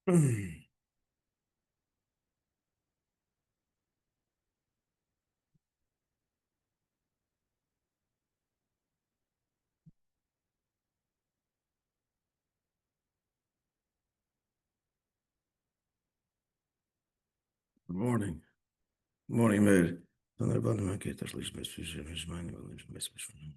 Good morning. Morning, Meir. Dan hebben we een keer dat liefst best is mijn wel liefst best van hem.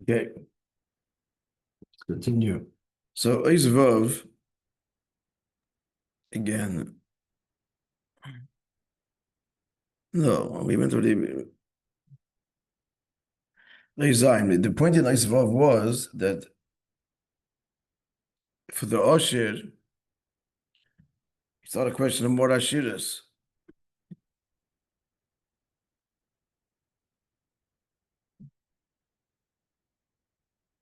Okay, let's continue. So, Isvav, again. No, we went already. The point in Isvav was that for the Osher, it's not a question of more Ashiras.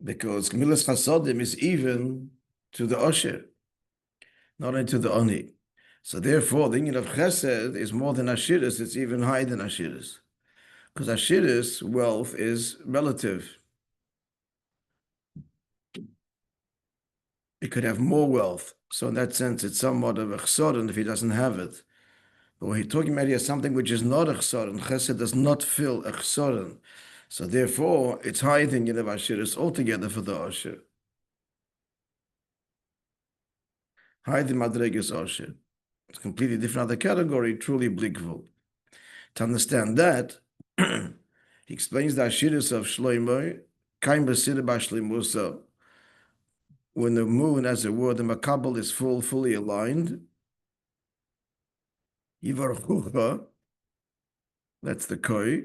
Because Gemilas Chasodim is even to the Osher, not into the Oni. So therefore, the union of Chesed is more than Ashiras, it's even higher than Ashiras. Because Ashiras wealth is relative. It could have more wealth. So in that sense, it's somewhat of a chsoron if he doesn't have it. But when he's talking about here something which is not a chsoron, Chesed does not fill a chsoron. So therefore, it's higher than Union of Ashiras altogether for the Osher. Higher than Madregas Osher. It's a completely different other category, truly blikvul. To understand that, he explains the Ashiras of Shlomo, Kaim Basira Bashlimusa, when the moon, as it were, the makabel is fully aligned. Yivarchucha, that's the koi,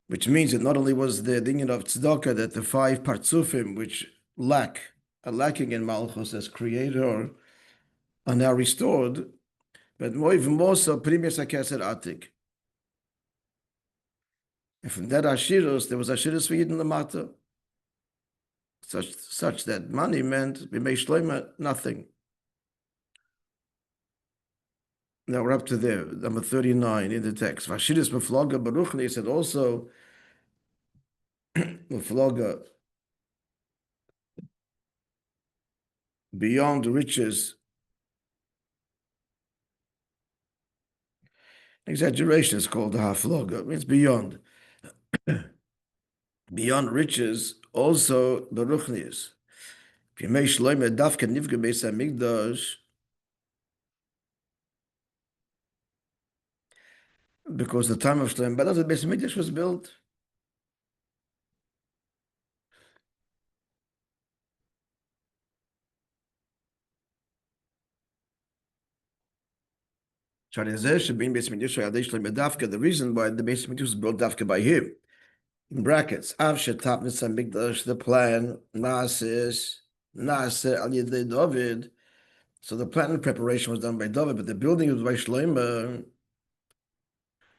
which means that not only was the dinyan of tzedakah that the 5 partsufim which are lacking in Malchus as creator are now restored, but even more so, Primus HaKeser Atik. And from that Ashiros, there was Ashiros for Yidin Lamata, such that money meant B'mei Shloima nothing. Now we're up to there, number 39 in the text. Vashiris Mefloga Baruchni said also Mefloga beyond riches. Exaggeration is called the Hafloga. It means beyond. Beyond riches, also Baruchnius. B'mei Shloima Dafka Nivga Beis HaMikdash, because the time of Shlomo, but as the Beis HaMikdash was built. The reason why the Beis HaMikdash was built Dafka by him, in brackets, Av Shetap Nitzah Mikdash, the plan, Naaseh Al Yedei David. So the plan and preparation was done by David, but the building was by Shlomo,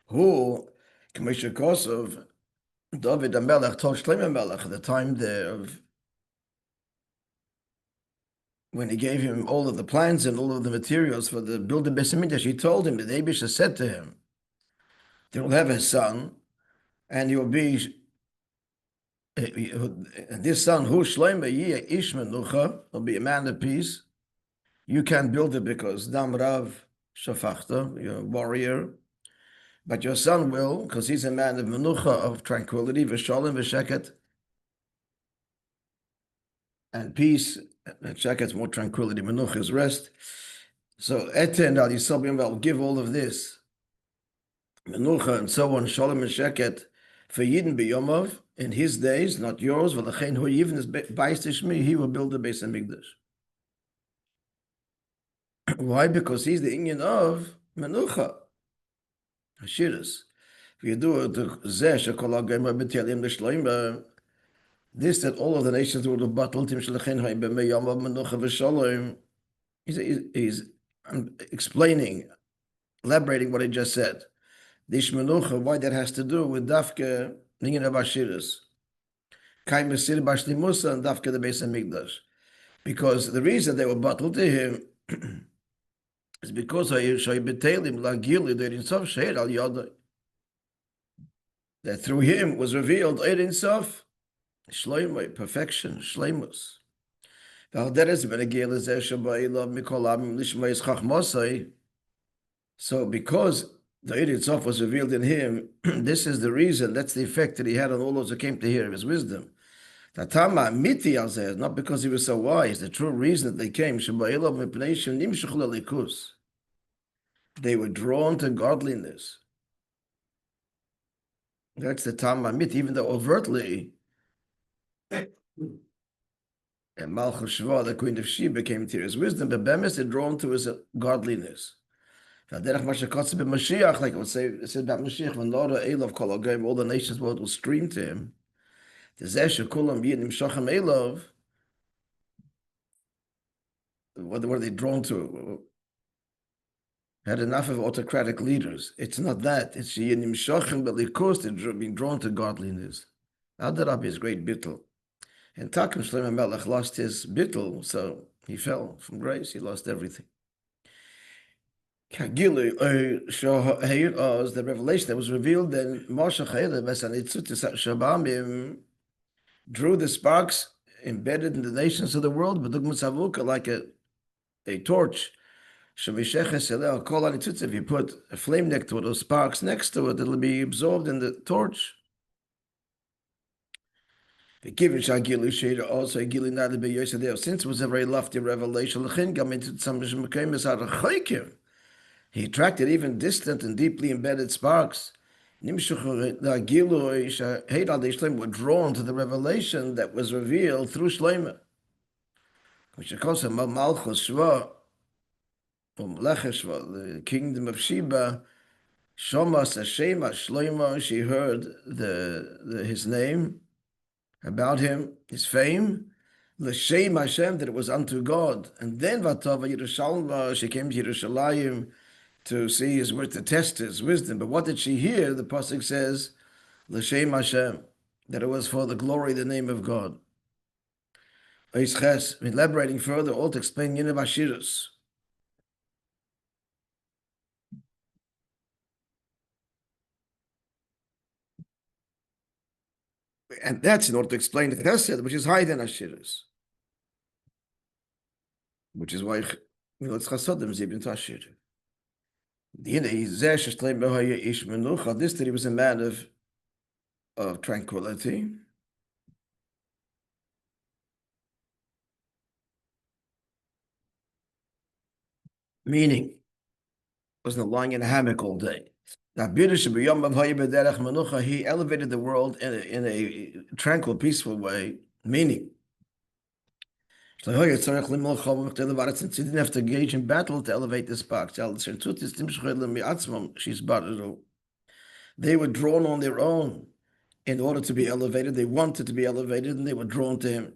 who, Commissioner Kosov, David HaMelech told Shlomo HaMelech at the time of when he gave him all of the plans and all of the materials for the building Beis HaMikdash, he told him that the Eibush said to him, they will have a son, and he will be this son, who Shlomo Yeh Ish Menucha, will be a man of peace. You can't build it because Dam Rav Shafachta, you're a warrior, but your son will, because he's a man of Menucha, of tranquility, V'shalom V'sheket, and peace. And Sheket's more tranquility, Menucha is rest. So Eten Al Yisrael will give all of this, Menucha and so on, Shalom and Sheket, for Yidden B'Yomov, in his days, not yours, V'lachein hu even is Bais Tishmi, he will build the Beis HaMikdash. Why? Because he's the Inyan of Menucha, Hashiras. If you do it, Zeh Shekol HaGoyim HaB'Tyalim L'Shloimah, This that all of the nations would have battled him. He's explaining, elaborating what he just said. This menucha, why that has to do with dafke ningin abashiras, kai mesir bashlimusa and dafke the Beis Hamikdash, because the reason they were battled to him is because that through him was revealed Ein Sof, Shloimei, perfection, Shleimus. So because the Ein Sof was revealed in him, this is the reason, that's the effect that he had on all those who came to hear his wisdom. Not because he was so wise, the true reason that they came, they were drawn to godliness. That's the Tamamit, even though overtly, and Malchus Shva, the queen of Sheba, came to his wisdom, but Bemis is drawn to his godliness. Like it would say, it said about Mashiach, when Lord Elov Kol Agayim, all the nations world will stream to him. The Zesha Kulam Yidim Shochem Elov, what were they drawn to? Had enough of autocratic leaders. It's not that. It's Yidim Shochem, but of course they're being drawn to godliness. Rabbi is great bittul. And Takim Shlomo Melech lost his bittul, so he fell from grace. He lost everything. The revelation that was revealed, then Moshe drew the sparks embedded in the nations of the world, but like a torch. If you put a flame next to it, or sparks next to it, it'll be absorbed in the torch. Since it was a very lofty revelation, he attracted even distant and deeply embedded sparks. Were drawn to the revelation that was revealed through Shlomo. Which calls him Malchus Shva, the kingdom of Sheba. Shomas Hashema Shlomo, she heard his name, about him, his fame, l'shem Hashem, that it was unto God. And then Vatava Yerushalma, she came to Yerushalayim to see his word, to test his wisdom. But what did she hear? The pasuk says, l'shem Hashem, that it was for the glory, the name of God. Elaborating further, all to explain Yinav Ashirus. And that's in order to explain the Chesed, which is higher than Ashirus. Which is why it's Chasodim Zibin to Ashir. This that he was a man of tranquility. Meaning, wasn't lying in a hammock all day. He elevated the world in a tranquil, peaceful way, meaning since he didn't have to engage in battle to elevate the sparks. They were drawn on their own in order to be elevated. They wanted to be elevated and they were drawn to him.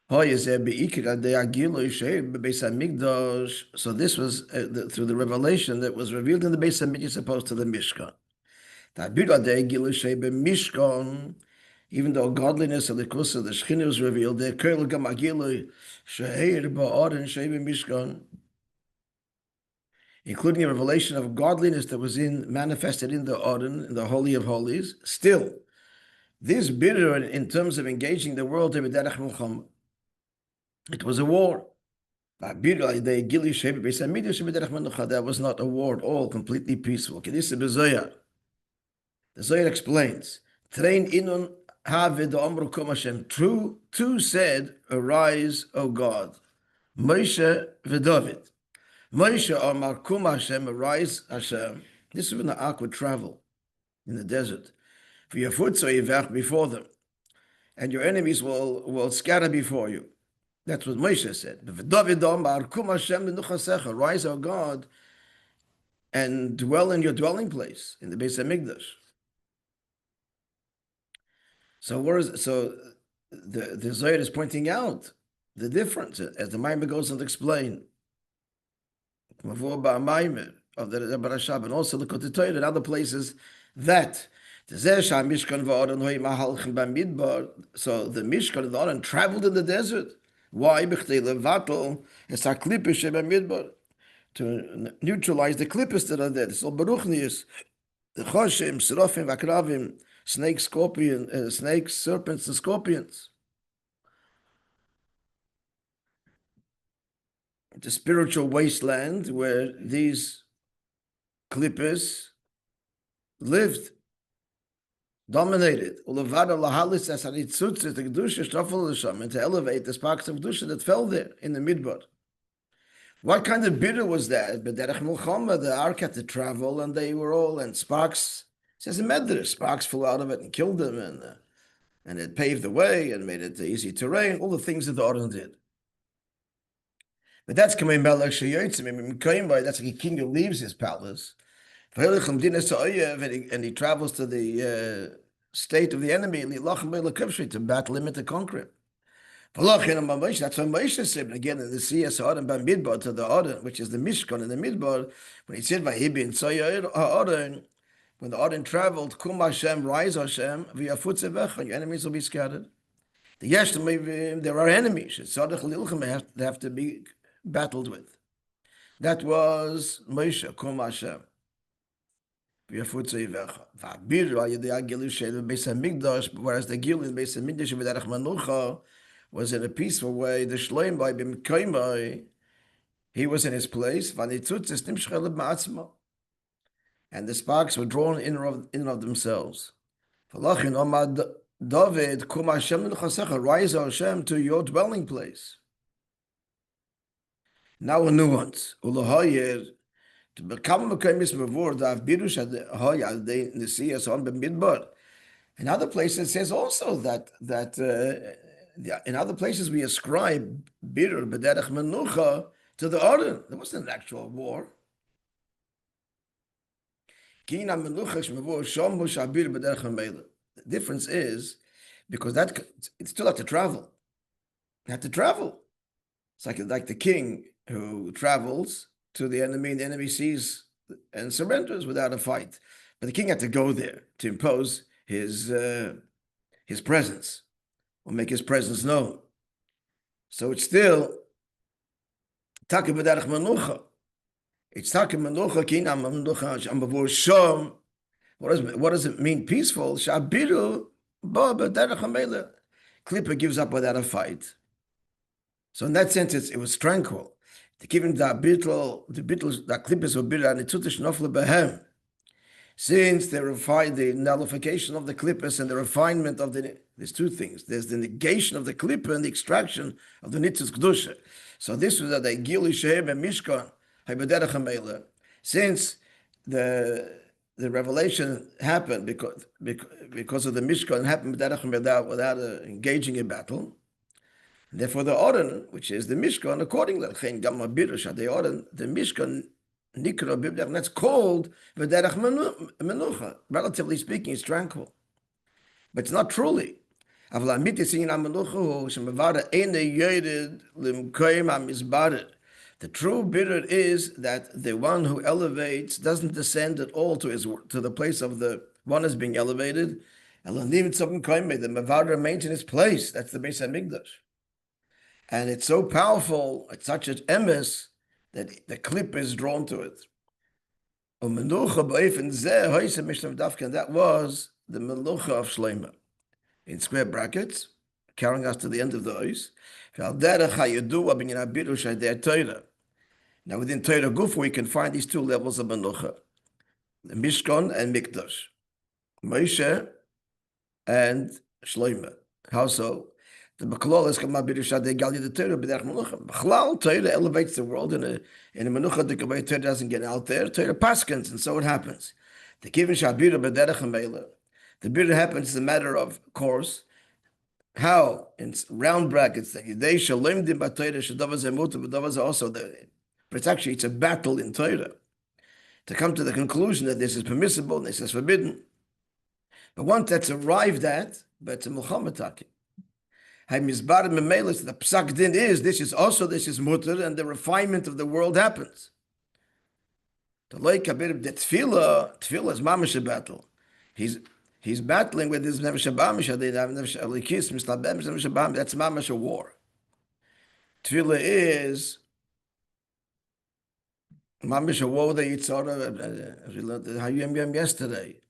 So this was through the revelation that was revealed in the Beis Hamikdash, opposed to the Mishkan. Even though godliness of the Kusa, the Shekhinah was revealed, including a revelation of godliness that was manifested in the Odin, in the Holy of Holies. Still, this bitter in terms of engaging the world, it was a war. That was not a war at all, completely peaceful. The Zohar explains, two said, arise, O God. Moishe v'David. Moishe Amar Kum Hashem, arise Hashem. This is when the ark would travel in the desert. For your foot, so before them, and your enemies will scatter before you. That's what Moishe said. Rise, O God, and dwell in your dwelling place, in the Beis Hamikdash. The Zohar is pointing out the difference as the Maimon goes on to explain. Of the Rebbe Rashab, and also the Torah and other places that so the Mishkan and the Aron traveled in the desert. Why? To neutralize the clippers that are there. It's all Baruchnius, the Choshim, Serofim, Vakravim, snakes, snakes, serpents, and scorpions. The spiritual wasteland where these clippers lived, dominated, and to elevate the sparks of Kedusha that fell there in the Midbar. What kind of bitter was that? The ark had to travel, and they were all, and sparks, it says in Medrash, sparks flew out of it and killed them, and it paved the way and made it easy terrain, all the things that the Aron did. But that's Kamei Melech Sheyotzim, that's like a king who leaves his palace, and he travels to the state of the enemy, to battle him and to conquer him. That's why Moishe said again in the Siyas Ha'aron Bamidbar to the Aron, which is the Mishkan in the Midbar, when he said Vahibi and Ha'aron, when the Aron traveled, Kum Hashem, rise Hashem, v'yafutzevecha, your enemies will be scattered. There are enemies. They have to be battled with. That was Moishe, Kum Hashem. Whereas the Gil in Beis Hamikdash v'derech Manucha was in a peaceful way. The Shloim by Bimkoimai, he was in his place. And the sparks were drawn in and of themselves. David, Kum Hashem l'chasecha, rise Hashem to your dwelling place. Now a nuance. To become a Mekaymis Mavur, the Avbirush Hoya, the Nesiyas on B'Midbar. In other places, it says also that in other places we ascribe Birur B'derech Menucha to the Aron. There wasn't an actual war. The difference is because that it still had to travel. It had to travel. It's like the king who travels to the enemy, and the enemy sees and surrenders without a fight. But the king had to go there to impose his presence or make his presence known. So it's still Taka B'derech Menucha. It's Taka Menucha Kina Menucha Ambavur Shom. What does it mean? Peaceful. Shabiru Ba B'derech HaMelech. Klippa gives up without a fight. So in that sense, it was tranquil. Given the clippers were bitter and it took the shnofle behem. Since they refine the nullification of the clippers and the refinement of there's two things. There's the negation of the clipper and the extraction of the nitzes kedusha. So this was that they gili shehem and mishkan haybaderech hamela. Since the revelation happened because of the mishkan happened without engaging in battle. Therefore, the Aron, which is the Mishkan, accordingly, the Mishkan, and that's called V'derech Menucha. Relatively speaking, it's tranquil. But it's not truly. The true bitter is that the one who elevates doesn't descend at all to the place of the one is being elevated. The Mavada remains in his place. That's the Beis Hamikdash. And it's so powerful, it's such an emes that the clip is drawn to it. And that was the melucha of Shleima. In square brackets, carrying us to the end of the ois. Now within Torah Guf, we can find these two levels of melucha. The Mishkan and Mikdash. Moishe and Shleima. How so? The Baklal is come the Torah b'derech menucha. B'chlal Torah elevates the world in a menucha. The Torah doesn't get out there. Torah paskins, and so it happens. The kivin shabira b'derech hamela. The birah happens as a matter of course. How in round brackets that they shalom dim b'Torah shadavaz emuta b'davaz also the. But it's a battle in Torah to come to the conclusion that this is permissible and this is forbidden. But once that's arrived at, but it's a Muhammad talking. The psak din is this is mutter, and the refinement of the world happens. The tefillah is mamash battle. He's battling with his nefesh habamish. That's mamash a war. Tefillah is mamash a war with the yitzhara. As we learned yesterday,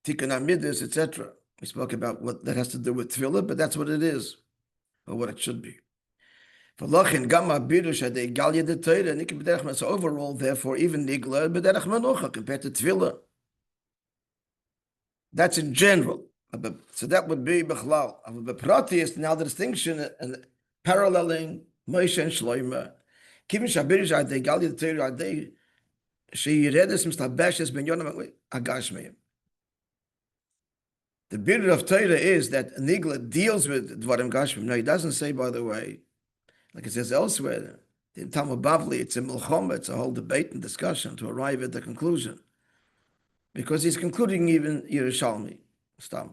tikkun hamidus, etc. We spoke about what that has to do with tefillah, but that's what it is, or what it should be. So overall, therefore, even nigla b'derech menucha compared to tefillah. That's in general. So that would be b'chlal. But prati is now the distinction and paralleling Moishe and Shlomo. Kivin shabirish adei gali the Torah adei sheyiredes mistabeshes ben yonam agashmeim. The beauty of Torah is that nigla deals with dvarim gashmeim. No, he doesn't say, by the way, like it says elsewhere, in Talmud Bavli, it's a milchoma, it's a whole debate and discussion to arrive at the conclusion. Because he's concluding even Yerushalmi.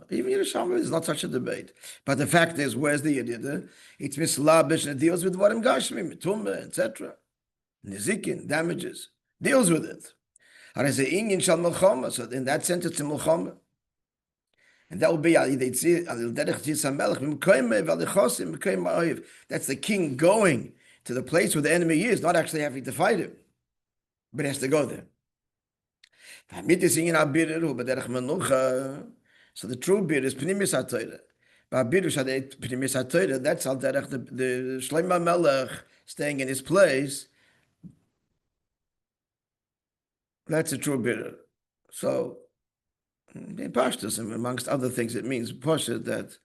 Even Yerushalmi is not such a debate. But the fact is, where's the Yedida? It's mislabish and it deals with Varim Gashmi, Tumah, etc. Nizikin, damages. Deals with it. So in that sense, it's a milchoma. And that will be that's the king going to the place where the enemy is, not actually having to fight him, but has to go there. So the true bir is pnimis ha'Torah. That's al derech the Shlomo Melech staying in his place. That's a true bir. So in Pashtus, and amongst other things, it means Pashtus that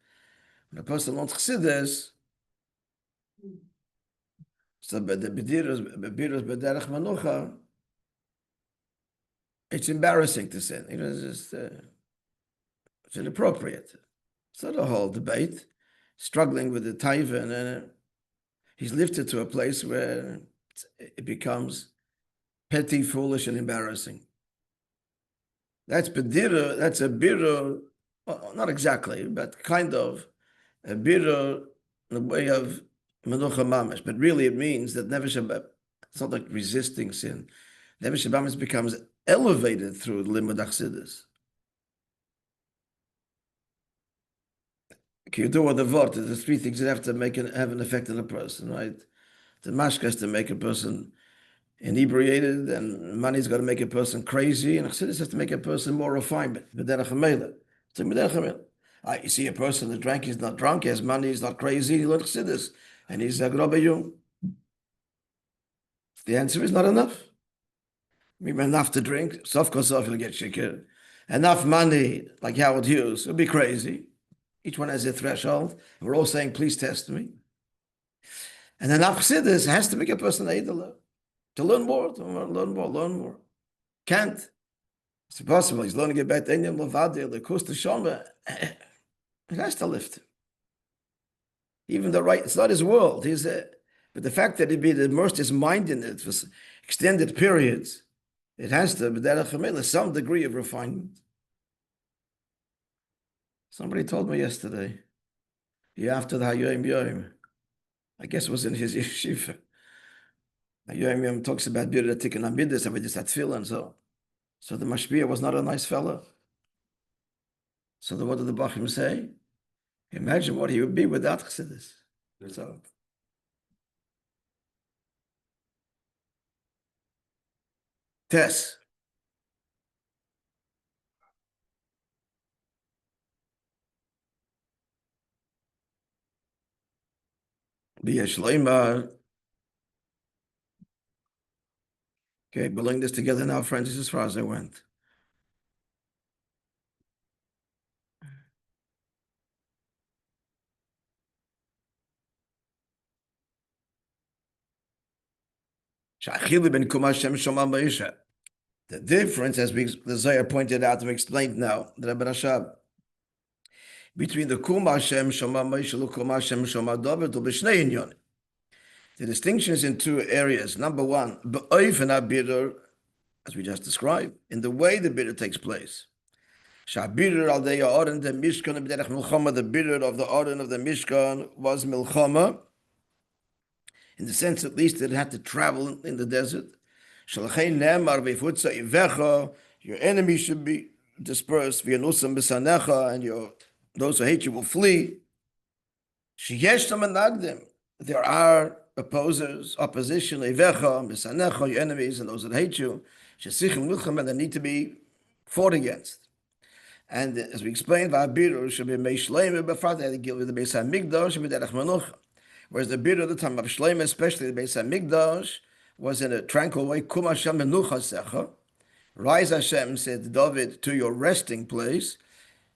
when a person wants chassidus, so the bidirus b'derech manucha, it's embarrassing to sin. It's just it's inappropriate. So the whole debate, struggling with the taiva, and he's lifted to a place where it becomes petty, foolish, and embarrassing. That's bedira. That's a bira, well, not exactly, but kind of a bira in the way of menucha mamash. But really, it means that never shabbat. It's not like resisting sin. Never shabbat becomes elevated through limud achsidus. You do what the vort. There's three things that have to have an effect on a person, right? The mashka has to make a person inebriated, and money's got to make a person crazy, and chassidus has to make a person more refined. You see a person that drank, he's not drunk, he has money, he's not crazy, he learned chassidus, and he's a grobayum. The answer is not enough. Maybe enough to drink, sof kosof, he'll get shikir. Enough money, like Howard Hughes, he'll be crazy. Each one has a threshold. We're all saying, please test me. And enough chassidus has to make a person eideler. To learn more. Can't. It's impossible. He's learning about Enyam Lavadi, the Kosta Shoma. It has to lift him. Even the right, it's not his world. But the fact that he immersed his mind in it for extended periods, it has to, but some degree of refinement. Somebody told me yesterday, after the Hayoim Yoim, I guess it was in his yeshiva. Hayoim Yoim talks about Birra Tikkun Hamidus, and we just had tefillah and so. So the Mashpia was not a nice fellow. So what did the Bachim say? Imagine what he would be without chassidus. So Tess. Shlomo. Okay, pulling this together now, friends. This is as far as I went. The difference, as the Zohar pointed out and explained now, the Rabbi Rashab, between the Kum Hashem Shoma Moshe and Kum Hashem Shoma David to B'shnei Inyon. The distinction is in two areas. Number one, B'oifen HaBirur, as we just described, in the way the Birur takes place. Shabirur al dei Aaron the Mishkan b'derech milchama. The birur of the Aaron of the Mishkan was milchama, in the sense at least that it had to travel in the desert. Shalchein ne'emar v'ifutza ivecha. Your enemy should be dispersed. V'yanusam b'sanecha, and those who hate you will flee. Sheyesh menagdim. There are opposers, opposition, ivecha, b'sanecha, your enemies, and those that hate you. Shesichim milchama, that need to be fought against. And as we explained, v'abiru should be meishleim b'frat, they had to deal with the Beis HaMikdash, should be derech menucha. Whereas the biru of the time of Shlomo, especially the Beis HaMikdash, was in a tranquil way. Kum Hashem menucha secha. Rise, Hashem, said David, to your resting place.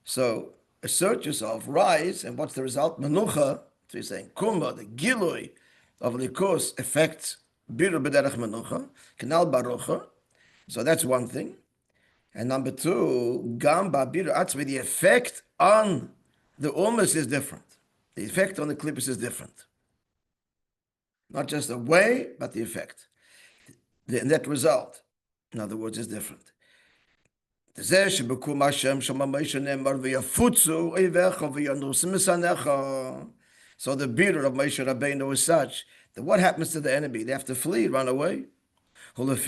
So assert yourself, rise, and what's the result? Menucha. So he's saying, Kuma, the gilui of Likus affects biru b'derech menucha, kanal barucha. So that's one thing. And number two, gam ba'biru atzmi, the effect on the umas is different. The effect on the klippus is different. Not just the way, but the effect. The net result, in other words, is different. So the birur of Moshe Rabbeinu is such that what happens to the enemy? They have to flee, run away. Because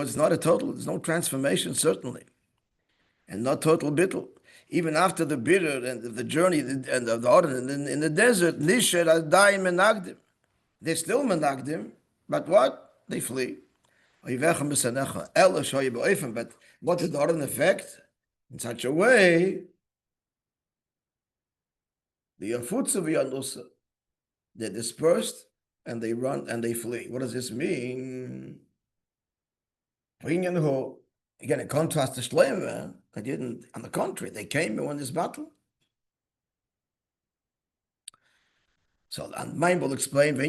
it's not a total, there's no transformation, certainly, and not total bittul. Even after the birur and the journey and of the order in the desert, nisher adai menagdim. They're still menagdim, but what? They flee. But what did the order affect? In such a way, they're dispersed and they run and they flee. What does this mean? Again, in contrast to Shlomo, they didn't, on the contrary, they came and won this battle. So, and Maim will explain, so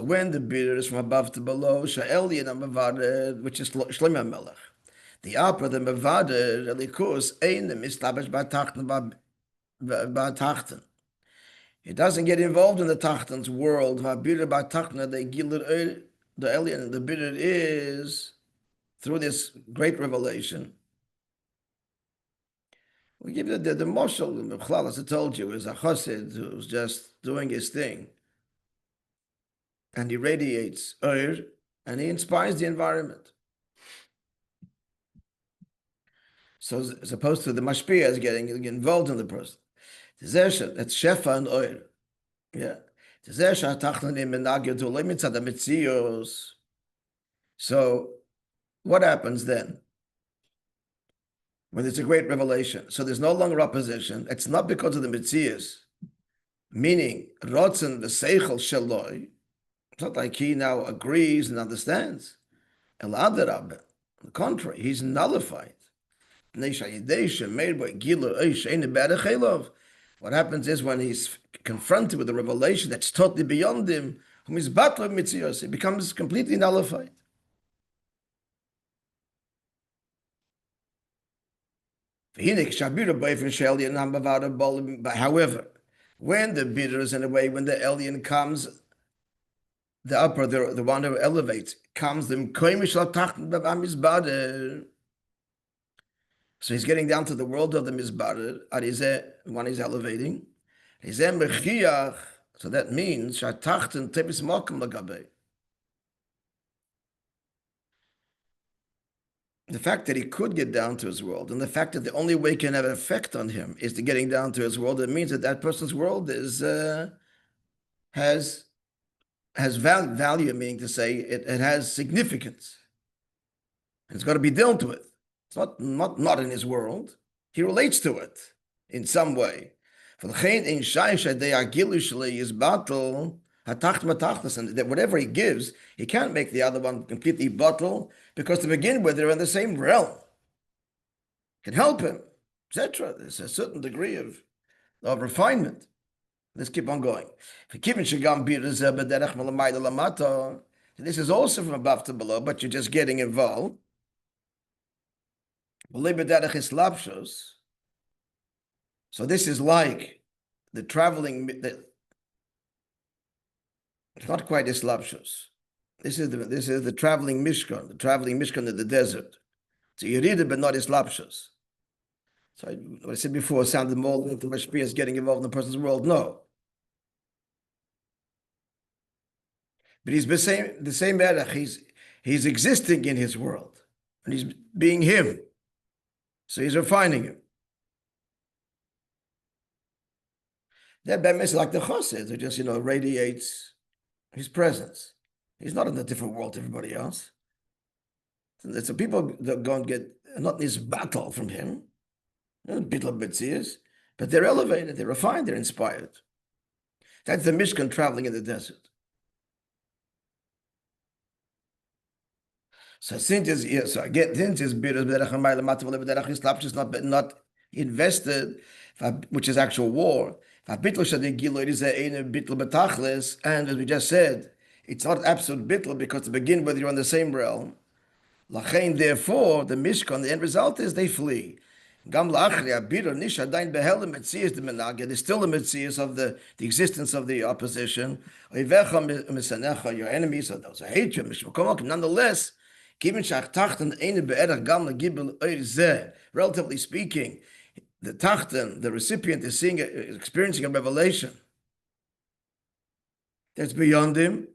when the birur is from above to below, which is Shlomo Melech, the upper, the Mevader, Elikus, Ein Mistabesh Ba'Tachten. It doesn't get involved in the Tachtan's world. The alien, the birur is through this great revelation. We give you the moshel, as I told you, is a chassid who's just doing his thing. And he radiates and he inspires the environment. So as opposed to the mashpia is getting involved in the person. That's shefa and oir. Yeah. So what happens then? When there's a great revelation. So there's no longer opposition. It's not because of the mitzias, meaning rotzen v'seichel sheloi. It's not like he now agrees and understands. El adarab, on the contrary, he's nullified. What happens is when he's confronted with a revelation that's totally beyond him, he becomes completely nullified. However, when the birur is in a way, when the alien comes, the upper, the one who elevates, comes, so he's getting down to the world of the mizbarer, one he's elevating. So that means the fact that he could get down to his world, and the fact that the only way can have an effect on him is to getting down to his world, it means that that person's world is has value, meaning to say it has significance. It's got to be dealt with. It's not in his world. He relates to it in some way. And that whatever he gives, he can't make the other one completely bottle, because to begin with, they're in the same realm. Can help him, etc. There's a certain degree of refinement. Let's keep on going. This is also from above to below, but you're just getting involved. So this is like the traveling, It's not quite Islapshus. This is the traveling Mishkan in the desert. So you read it, but not Islapshus. So what I said before sounded more like the Mashpia is getting involved in the person's world. No. But he's the same Erech. He's existing in his world. And he's being him. So he's refining him. That is like the Chassid, who just, radiates his presence. He's not in a different world to everybody else. So people that go and get not in this battle from him, but they're elevated, they're refined, they're inspired. That's the Mishkan traveling in the desert. So since is not invested, which is actual war. And as we just said, it's not absolute bittul because to begin with you're in the same realm. Therefore, the Mishkan, the end result is they flee. There's still the Metzias of the existence of the opposition. Your enemies are those who hate you. Nonetheless, relatively speaking, the Tachten, the recipient, is experiencing a revelation that's beyond him.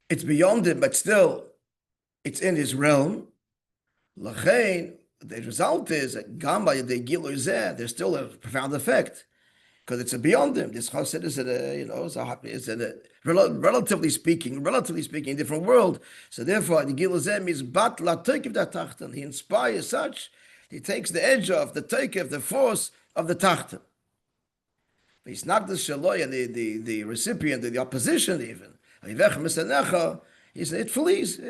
It's beyond him, but still, it's in his realm. The result is that there's still a profound effect because it's beyond him. This chassid is relatively speaking, a different world. So therefore, the giluzeh means batla toikiv da tachten. He inspires such. He takes the edge off the toikiv, the force of the tachten. He's not the shaloy, the recipient, the opposition even. It flees.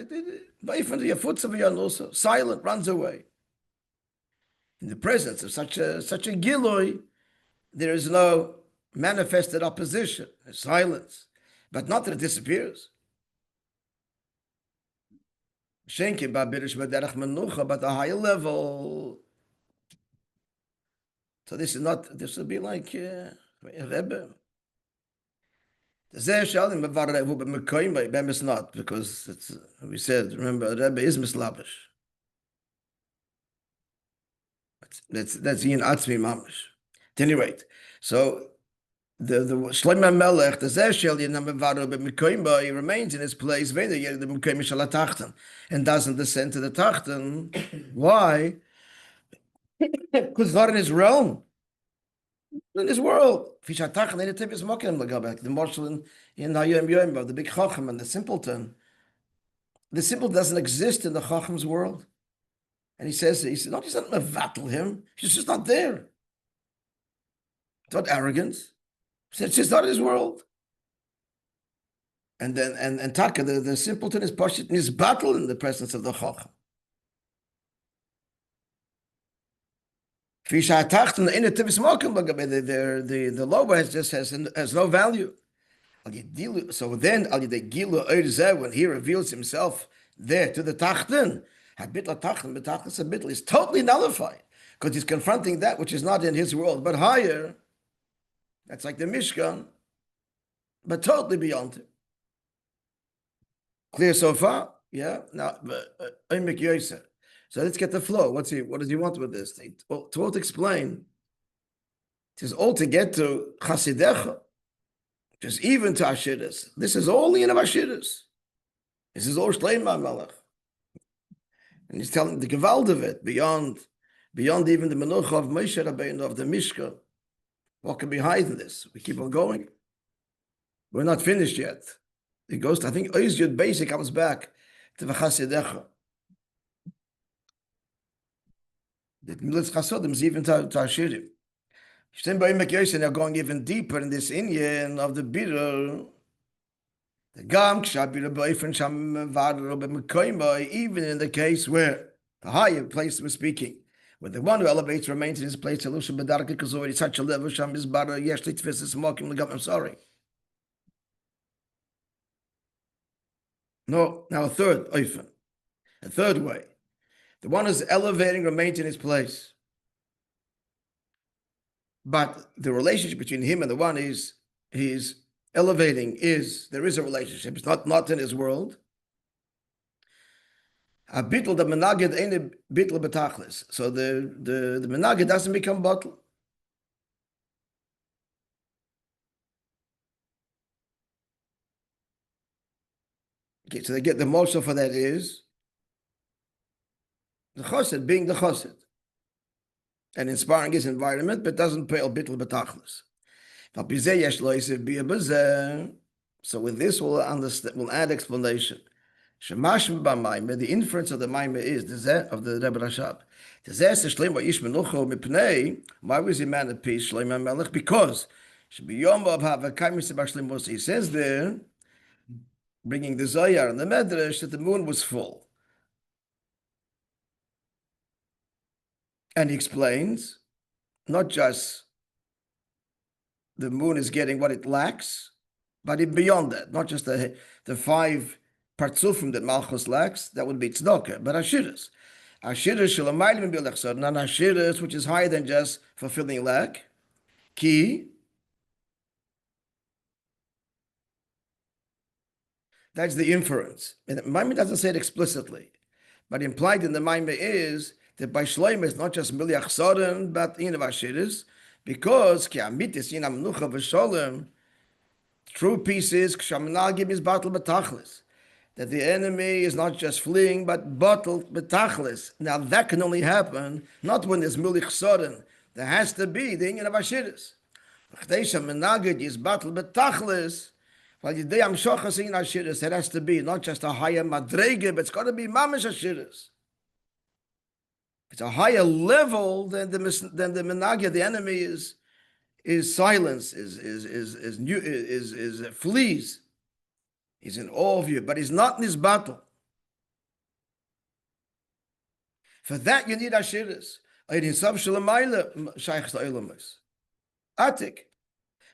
Silent, runs away. In the presence of such a giloy, there is no manifested opposition, silence, but not that it disappears. But a higher level. So this will be like Rebbe. It's not, because we said, remember, Rebbe is mislabish. That's Yin Atzmi Mamash. At any rate, so the Shlomo Melech, the Zeshel he remains in his place, and doesn't descend to the Tachten. Why? Because it's not in his realm. In his world. The marshal in Hayom Yom of the big Chacham and the simpleton. The simpleton doesn't exist in the Chacham's world. And he says, he's not mevatel him. He's just not there. It's not arrogance. It's just not his world. And then and Taka, the simpleton is pashit in his battle in the presence of the Chacham. The lower has no value. So then, when he reveals himself there to the Tachten, is totally nullified because he's confronting that which is not in his world, but higher. That's like the Mishkan, but totally beyond him. Clear so far? Yeah. Now, so let's get the flow. What does he want with this thing? Well, to explain, it is all to get to Chasidecha, just even to Ashiris. This is all the end of Ashiris. This is all Shleima Melech. And he's telling the Gewalt of it, beyond even the Menucha of Moishe Rabbeinu, of the Mishka. What can be higher than this? We keep on going. We're not finished yet. It goes to, I think, Oiz Yud Basic comes back to the Chasidecha. The Milas Chasodim is even to Ashirim. They're going even deeper in this Inyan of the Birur. Even in the case where the higher place we're speaking, where the one who elevates remains in his place, because already such a level, I'm sorry. No, now a third way. The one who's elevating remains in his place. But the relationship between him and the one he's elevating there is a relationship. It's not in his world. A bitl the menaged ain't bitl betachlis. So the menaged doesn't become bottle. Okay, so they get the morsel for that is the chosed being the chosed and inspiring his environment, but doesn't pay al bitl betachlis. So with this we'll add explanation. The inference of the Maimah is of the Rebbe Rashab. Why was he man at peace? Because he says there, bringing the Zohar and the Medrash, that the moon was full. And he explains, not just the moon is getting what it lacks, but beyond that, not just the 5 partzufim that Malchus lacks, that would be tzedakah, but ashiras. Ashiras shalamaylim bilechsad, not ashiras, which is higher than just fulfilling lack. Ki, that's the inference. And Maimah doesn't say it explicitly, but implied in the Maimah is that by Shloim is not just miliach soden, but in of ashiras, because ki amitis in amnucha v'sholem, true peace is kshamanagim is battle betachlis, that the enemy is not just fleeing, but bottled betachlis. Now that can only happen not when there's milich soden. There has to be the inyan of ashiras. V'chdei menagid is battle betachlis. While you day am shochas in ashiras, it has to be not just a higher madrege, but it's got to be mamish ashiras. It's a higher level than the menagid. The enemy is silence, is flees. He's in awe of you, but he's not in his battle. For that you need ashiras. Atik.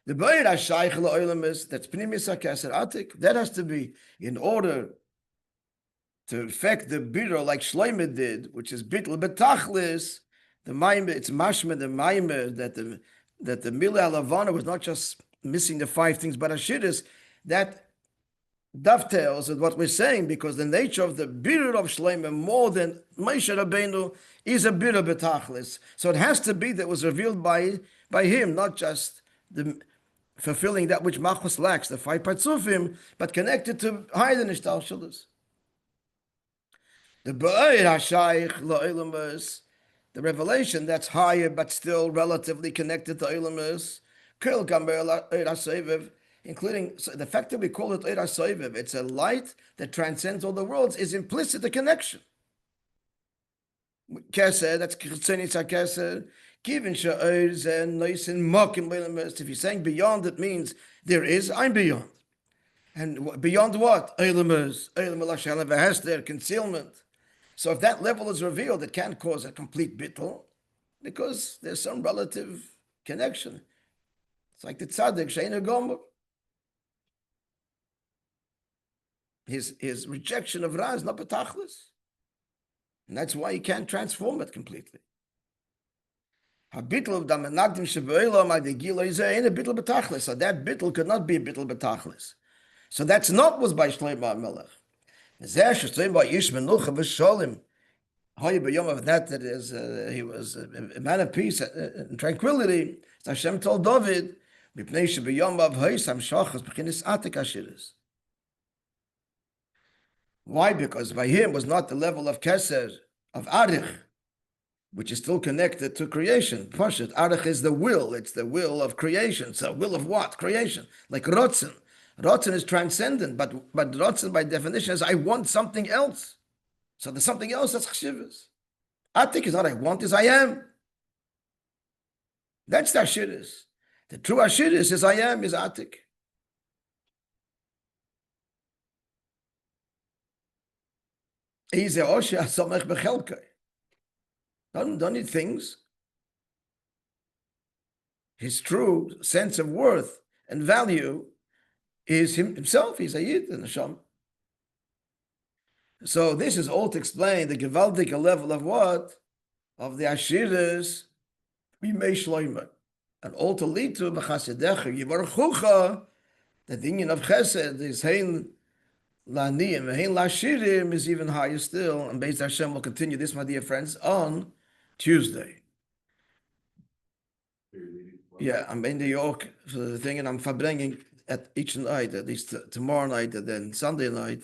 The bayir hashaych la'olamis, that's pnimis hakeser atik. That has to be in order to affect the biro like Shloimeh did, which is bitl betachlis. The maimah, it's mashma the maimah that the milah alavana was not just missing the 5 things, but ashiras that dovetails with what we're saying, because the nature of the birur of Shloimeh more than Moishe Rabbeinu is a birur betachlis. So it has to be that was revealed by him, not just the fulfilling that which Malchus lacks, the 5 partzufim, but connected to higher than ishtalshalos. The ba'ir hashayich la'olamus, the revelation that's higher but still relatively connected to olamus, kol gamer la'ir including the fact that we call it Eir HaSoivev, it's a light that transcends all the worlds, is implicit the connection. Keser, that's Chitzonis HaKeser, Kivin Sha'oir Zen Noisin Mokim Leilamus. If you're saying beyond, it means there is, I'm beyond. And beyond what? Eilamus, Eilam Lashalam V'Hester, concealment. So if that level is revealed, it can't cause a complete bittul, because there's some relative connection. It's like the tzaddik, Sheina Gomer. His rejection of Ra is not betachlis. And that's why he can't transform it completely. So that bittul could not be a bittul betachlis. So that's not was by Shlomo Melech. That is, he was a man of peace and tranquility. Hashem told David, why? Because by him was not the level of keser, of arich, which is still connected to creation. Pashat, arich is the will. It's the will of creation. So will of what? Creation. Like rotzen. Rotzen is transcendent, but rotzen by definition is I want something else. So there's something else that's chshivas. Atik is not I want, is I am. That's the ashiris. The true ashiris is I am, is atik. Don't need things. His true sense of worth and value is himself. He's a yid and a sham. So this is all to explain the gewaltige level of what? Of the Ashiras, Bimei Shloimeh. And all to lead to B'chasedecha, Yivarchucha, that the union of Chesed is Hein La'aniyim, Hein La'ashirim is even higher still. And Beis Hashem will continue this, my dear friends, on Tuesday. Yeah, I'm in New York for the thing, and I'm verbringing at each night, at least tomorrow night and then Sunday night.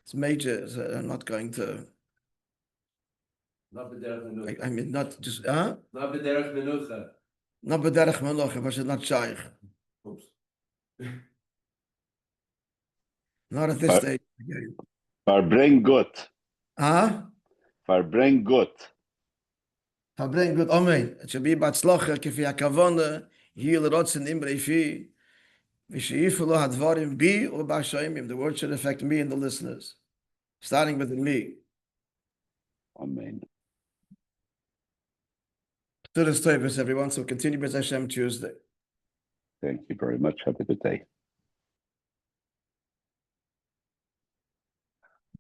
It's major, so I'm not going to. I mean, not just, huh? Not b'derech menucha. Not b'derech menucha, but it's not shaykh. Oops. Not at this stage. Verbring gut. Huh? Verbring gut. Verbring gut, amen. It should be batzlocha, kifi hakavona, hil rotzen imrei fi, v'she'ifu lo hadvarim bi or b'ashayimim. The word should affect me and the listeners, starting with me. Amen. To the service, everyone. So continue with Hashem Tuesday. Thank you very much. Have a good day.